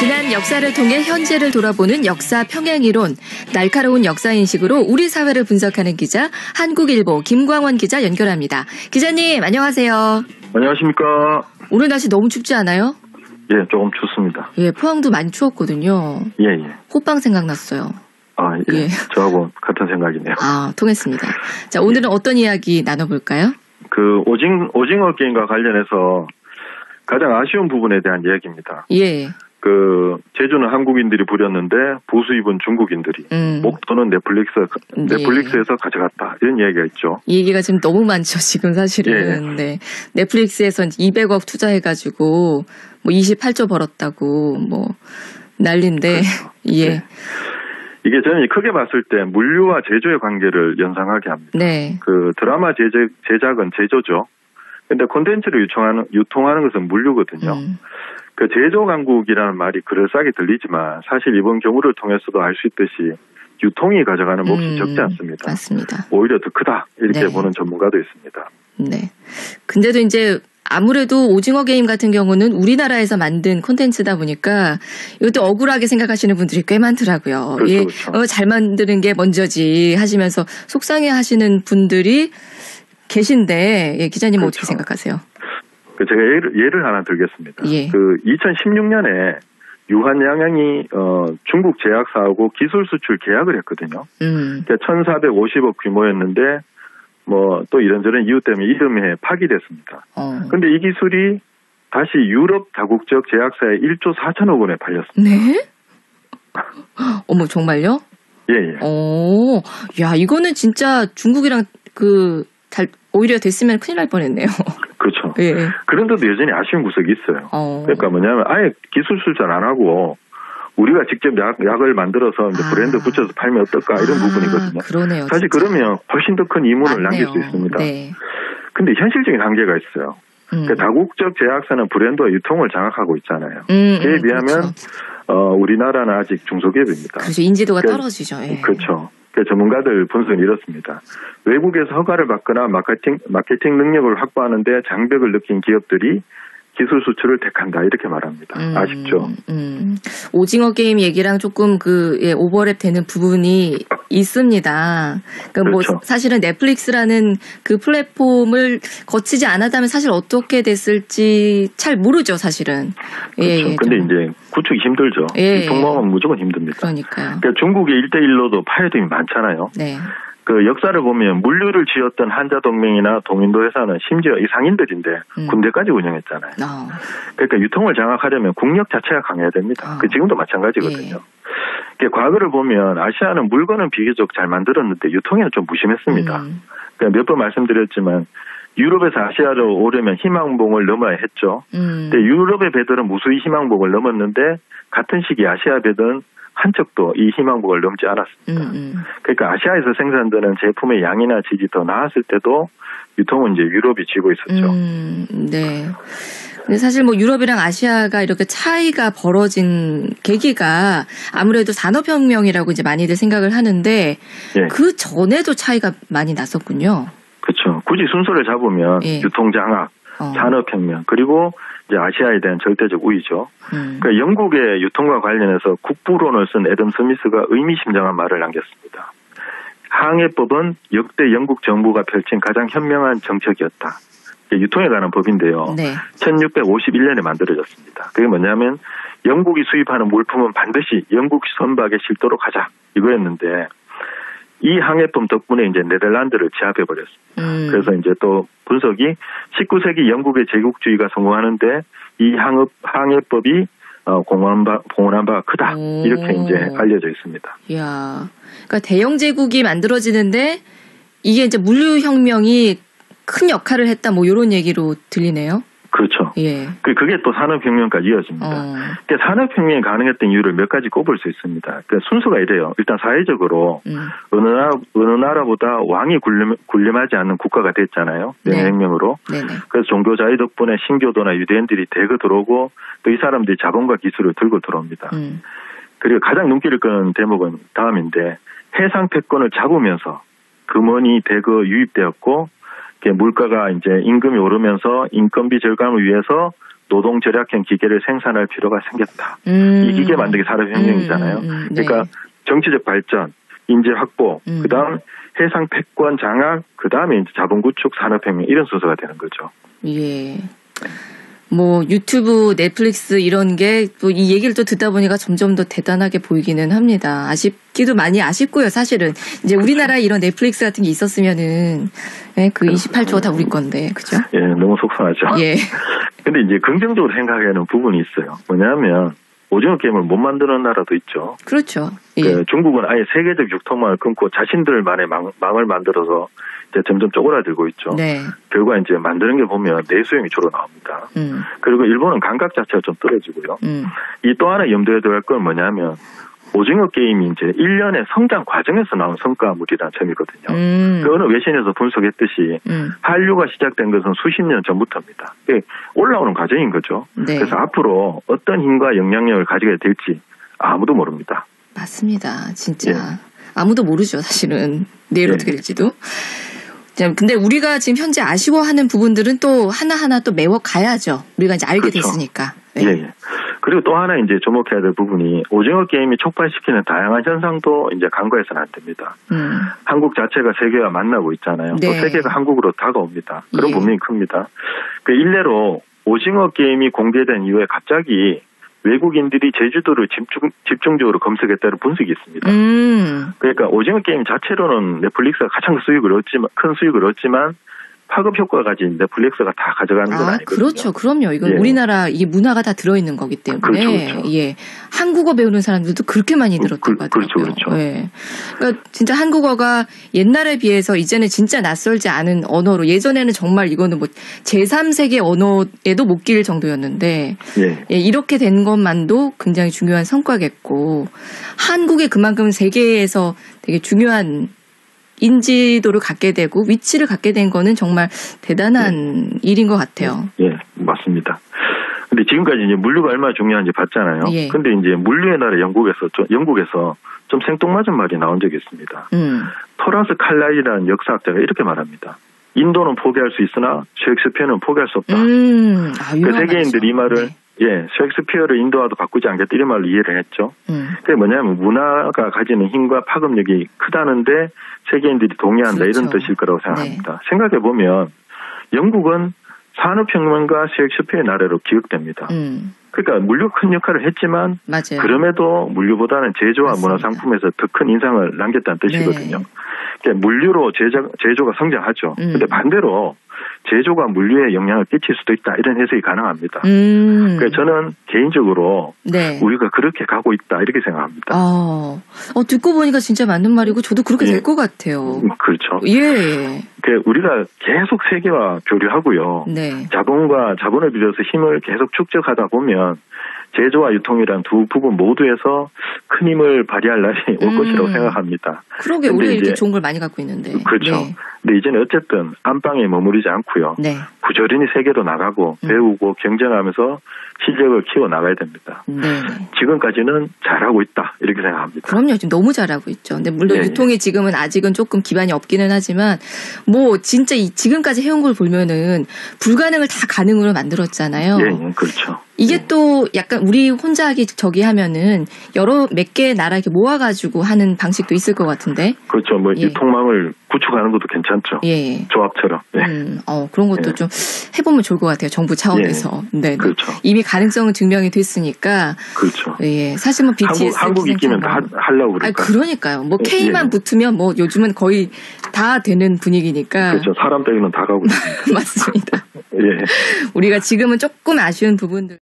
지난 역사를 통해 현재를 돌아보는 역사 평행이론, 날카로운 역사인식으로 우리 사회를 분석하는 기자, 한국일보 김광원 기자 연결합니다. 기자님, 안녕하세요. 안녕하십니까. 오늘 날씨 너무 춥지 않아요? 예, 조금 춥습니다. 예, 포항도 많이 추웠거든요. 예, 예. 호빵 생각났어요. 아, 예. 예. 저하고 같은 생각이네요. 아, 통했습니다. 자, 오늘은 어떤 이야기 나눠볼까요? 그 오징어 게임과 관련해서 가장 아쉬운 부분에 대한 이야기입니다. 예. 그 제주는 한국인들이 부렸는데 보수 입은 중국인들이 목도는 넷플릭스에서 가져갔다, 이런 이야기가 있죠. 이 얘기가 지금 너무 많죠, 지금 사실은. 예. 네. 넷플릭스에서 200억 투자해가지고 뭐 28조 벌었다고 뭐 난리인데. 그렇죠. 예. 네. 이게 저는 크게 봤을 때 물류와 제조의 관계를 연상하게 합니다. 네. 그 드라마 제작은 제조죠. 근데 콘텐츠를 유통하는 것은 물류거든요. 그 제조 강국이라는 말이 그럴싸하게 들리지만 사실 이번 경우를 통해서도 알 수 있듯이 유통이 가져가는 몫이 적지 않습니다. 맞습니다. 오히려 더 크다, 이렇게 네. 보는 전문가도 있습니다. 네. 근데도 이제 아무래도 오징어 게임 같은 경우는 우리나라에서 만든 콘텐츠다 보니까 이것도 억울하게 생각하시는 분들이 꽤 많더라고요. 그렇죠, 예, 그렇죠. 잘 만드는 게 먼저지 하시면서 속상해하시는 분들이 계신데, 예, 기자님은 그렇죠. 어떻게 생각하세요? 제가 예를 하나 들겠습니다. 예. 그 2016년에 유한양행이 중국 제약사하고 기술 수출 계약을 했거든요. 1,450억 규모였는데 뭐 또 이런저런 이유 때문에 이듬해 파기됐습니다. 그런데 이 기술이 다시 유럽 다국적 제약사에 1조 4천억 원에 팔렸습니다. 네? 어머, 정말요? 예, 예. 오, 야, 이거는 진짜 중국이랑 오히려 됐으면 큰일 날 뻔했네요. 그렇죠. 예. 그런데도 여전히 아쉬운 구석이 있어요. 그러니까 뭐냐면 아예 기술 수출 안 하고 우리가 직접 약을 만들어서 이제 브랜드 붙여서 팔면 어떨까, 이런 부분이거든요. 그러네요. 사실 진짜. 그러면 훨씬 더 큰 이문을 맞네요. 남길 수 있습니다. 네. 근데 현실적인 한계가 있어요. 그러니까 다국적 제약사는 브랜드와 유통을 장악하고 있잖아요. 그에 비하면 그렇죠. 우리나라는 아직 중소기업입니다. 그렇죠. 인지도가 그러니까, 떨어지죠. 예. 그렇죠. 전문가들 분석은 이렇습니다. 외국에서 허가를 받거나 마케팅 능력을 확보하는데 장벽을 느낀 기업들이 기술 수출을 택한다, 이렇게 말합니다. 아쉽죠. 오징어 게임 얘기랑 조금 오버랩 되는 부분이 있습니다. 그러니까 그렇죠. 뭐 사실은 넷플릭스라는 그 플랫폼을 거치지 않았다면 사실 어떻게 됐을지 잘 모르죠, 사실은. 그렇죠. 근데 이제 구축이 힘들죠. 유통망은 무조건 힘듭니다. 그러니까요. 그러니까 중국의 1대1로도 파괴됨이 많잖아요. 네. 그 역사를 보면 물류를 지었던 한자동맹이나 동인도 회사는 심지어 이 상인들인데 군대까지 운영했잖아요. 그러니까 유통을 장악하려면 국력 자체가 강해야 됩니다. 지금도 마찬가지거든요. 그러니까 과거를 보면 아시아는 물건은 비교적 잘 만들었는데 유통에는 좀 무심했습니다. 그러니까 몇 번 말씀드렸지만 유럽에서 아시아로 오려면 희망봉을 넘어야 했죠. 근데 유럽의 배들은 무수히 희망봉을 넘었는데 같은 시기 아시아 배들은 한 척도 이 희망봉을 넘지 않았습니다. 그러니까 아시아에서 생산되는 제품의 양이나 질이 더 나았을 때도 유통은 이제 유럽이 쥐고 있었죠. 네. 근데 사실 뭐 유럽이랑 아시아가 이렇게 차이가 벌어진 계기가 아무래도 산업혁명이라고 이제 많이들 생각을 하는데 그 전에도 차이가 많이 났었군요. 그렇죠. 굳이 순서를 잡으면 유통장악, 산업혁명, 그리고 이제 아시아에 대한 절대적 우위죠. 그러니까 영국의 유통과 관련해서 국부론을 쓴 애덤 스미스가 의미심장한 말을 남겼습니다. 항해법은 역대 영국 정부가 펼친 가장 현명한 정책이었다. 유통에 관한 법인데요. 1651년에 만들어졌습니다. 그게 뭐냐면 영국이 수입하는 물품은 반드시 영국 선박에 실도록 하자, 이거였는데 이 항해법 덕분에 이제 네덜란드를 제압해버렸습니다. 그래서 이제 또 분석이 19세기 영국의 제국주의가 성공하는데 이 항해법이 공헌한 바가 크다, 이렇게 이제 알려져 있습니다. 이야, 그러니까 대영 제국이 만들어지는데 이게 이제 물류혁명이 큰 역할을 했다, 뭐 이런 얘기로 들리네요. 그렇죠. 예. 그게 또 산업혁명까지 이어집니다. 그러니까 산업혁명이 가능했던 이유를 몇 가지 꼽을 수 있습니다. 그러니까 순서가 이래요. 일단 사회적으로 어느 나라보다 왕이 군림하지 않는 국가가 됐잖아요. 혁명으로. 그래서 종교 자유 덕분에 신교도나 유대인들이 대거 들어오고 또 이 사람들이 자본과 기술을 들고 들어옵니다. 그리고 가장 눈길을 끄는 대목은 다음인데 해상 패권을 잡으면서 금원이 대거 유입되었고 물가가 이제 임금이 오르면서 인건비 절감을 위해서 노동 절약형 기계를 생산할 필요가 생겼다. 이 기계 만들기 산업혁명이잖아요. 네. 그러니까 정치적 발전, 인재 확보, 그다음 해상 패권 장악, 그다음에 이제 자본 구축, 산업혁명 이런 순서가 되는 거죠. 예. 뭐 유튜브, 넷플릭스 이런 게 또 이 얘기를 또 듣다 보니까 점점 더 대단하게 보이기는 합니다. 아쉽기도 많이 아쉽고요. 사실은 이제 우리나라에 이런 넷플릭스 같은 게 있었으면은 그 28조가 다 우리 건데, 그죠? 예, 너무 속상하죠. 예. 근데 이제 긍정적으로 생각해야 하는 부분이 있어요. 뭐냐면 오징어 게임을 못 만드는 나라도 있죠. 그렇죠. 예. 중국은 아예 세계적 유통망을 끊고 자신들만의 망을 만들어서 이제 점점 쪼그라들고 있죠. 네. 결과 이제 만드는 게 보면 내수용이 주로 나옵니다. 그리고 일본은 감각 자체가 좀 떨어지고요. 이 또 하나 염두에 둬야 할 건 뭐냐면 오징어 게임이 이제 1년의 성장 과정에서 나온 성과물이라는 점이거든요. 그 어느 외신에서 분석했듯이 한류가 시작된 것은 수십 년 전부터입니다. 올라오는 과정인 거죠. 네. 그래서 앞으로 어떤 힘과 영향력을 가지게 될지 아무도 모릅니다. 맞습니다. 진짜. 예. 아무도 모르죠. 사실은. 내일 어떻게 될지도. 근데 우리가 지금 현재 아쉬워하는 부분들은 또 하나하나 또 메워가야죠. 우리가 이제 알게 그렇죠. 됐으니까. 네. 예. 그리고 또 하나 이제 주목해야 될 부분이 오징어 게임이 촉발시키는 다양한 현상도 이제 간과해서는 안 됩니다. 한국 자체가 세계와 만나고 있잖아요. 네. 또 세계가 한국으로 다가옵니다. 그런 예. 분명히 큽니다. 그 일례로 오징어 게임이 공개된 이후에 갑자기 외국인들이 제주도를 집중적으로 검색했다는 분석이 있습니다. 그러니까 오징어 게임 자체로는 넷플릭스가 가장 큰 수익을 얻지만 파급 효과가 가진 넷플릭스가 다 가져가는 건 아니거든요. 그렇죠. 그럼요. 이건 예. 우리나라 이게 문화가 다 들어있는 거기 때문에. 그렇죠. 예. 한국어 배우는 사람들도 그렇게 많이 늘었다고 하더라고요. 그렇죠. 예. 그러니까 진짜 한국어가 옛날에 비해서 이제는 진짜 낯설지 않은 언어로 예전에는 정말 이거는 뭐 제3세계 언어에도 못 끼일 정도였는데 예, 이렇게 된 것만도 굉장히 중요한 성과겠고 한국에 그만큼 세계에서 되게 중요한 인지도를 갖게 되고 위치를 갖게 된 거는 정말 대단한 일인 것 같아요. 예, 맞습니다. 근데 지금까지 이제 물류가 얼마나 중요한지 봤잖아요. 예. 근데 이제 물류의 나라 영국에서 좀 생뚱맞은 말이 나온 적이 있습니다. 토라스 칼라이라는 역사학자가 이렇게 말합니다. 인도는 포기할 수 있으나 셰익스피어는 포기할 수 없다. 그 세계인들이 이 말을 셰익스피어를 인도와도 바꾸지 않겠다 이런 말로 이해를 했죠. 그게 뭐냐면 문화가 가지는 힘과 파급력이 크다는데 세계인들이 동의한다 그렇죠. 이런 뜻일 거라고 생각합니다. 생각해보면 영국은 산업혁명과 셰익스피어의 나라로 기억됩니다. 그러니까 물류가 큰 역할을 했지만 맞아요. 그럼에도 물류보다는 제조와 맞습니다. 문화상품에서 더 큰 인상을 남겼다는 뜻이거든요. 네. 그러니까 물류로 제조가 성장하죠. 근데 반대로 제조가 물류에 영향을 끼칠 수도 있다 이런 해석이 가능합니다. 그래서 저는 개인적으로 우리가 그렇게 가고 있다 이렇게 생각합니다. 듣고 보니까 진짜 맞는 말이고 저도 그렇게 될 것 같아요. 그렇죠. 예. 우리가 계속 세계와 교류하고요. 자본을 빌려서 힘을 계속 축적하다 보면 제조와 유통이란 두 부분 모두에서 큰 힘을 발휘할 날이 올 것이라고 생각합니다. 그러게 우리가 이렇게 좋은 걸 많이 갖고 있는데. 그렇죠. 근데 이제는 어쨌든 안방에 머무르지 않고요. 부지런히 세계로 나가고 배우고 경쟁하면서 실력을 키워 나가야 됩니다. 지금까지는 잘하고 있다 이렇게 생각합니다. 그럼요. 지금 너무 잘하고 있죠. 근데 물론 유통이 지금은 아직은 조금 기반이 없기는 하지만 뭐 진짜 지금까지 해온 걸 보면은 불가능을 다 가능으로 만들었잖아요. 그렇죠. 이게 또 약간 우리 혼자 하기 저기 하면은 몇 개의 나라 이렇게 모아가지고 하는 방식도 있을 것 같은데. 그렇죠. 뭐 유통망을 구축하는 것도 괜찮죠. 조합처럼. 그런 것도 좀 해보면 좋을 것 같아요. 정부 차원에서. 네. 그렇죠. 이미 가능성은 증명이 됐으니까. 그렇죠. 사실 뭐 BTS 한국이 끼면 다 하려고 그럴까요? 그러니까요. 뭐 K만 붙으면 뭐 요즘은 거의 다 되는 분위기니까. 그렇죠. 사람 빼기는 다 가고 있습니다. 맞습니다. 우리가 지금은 조금 아쉬운 부분들.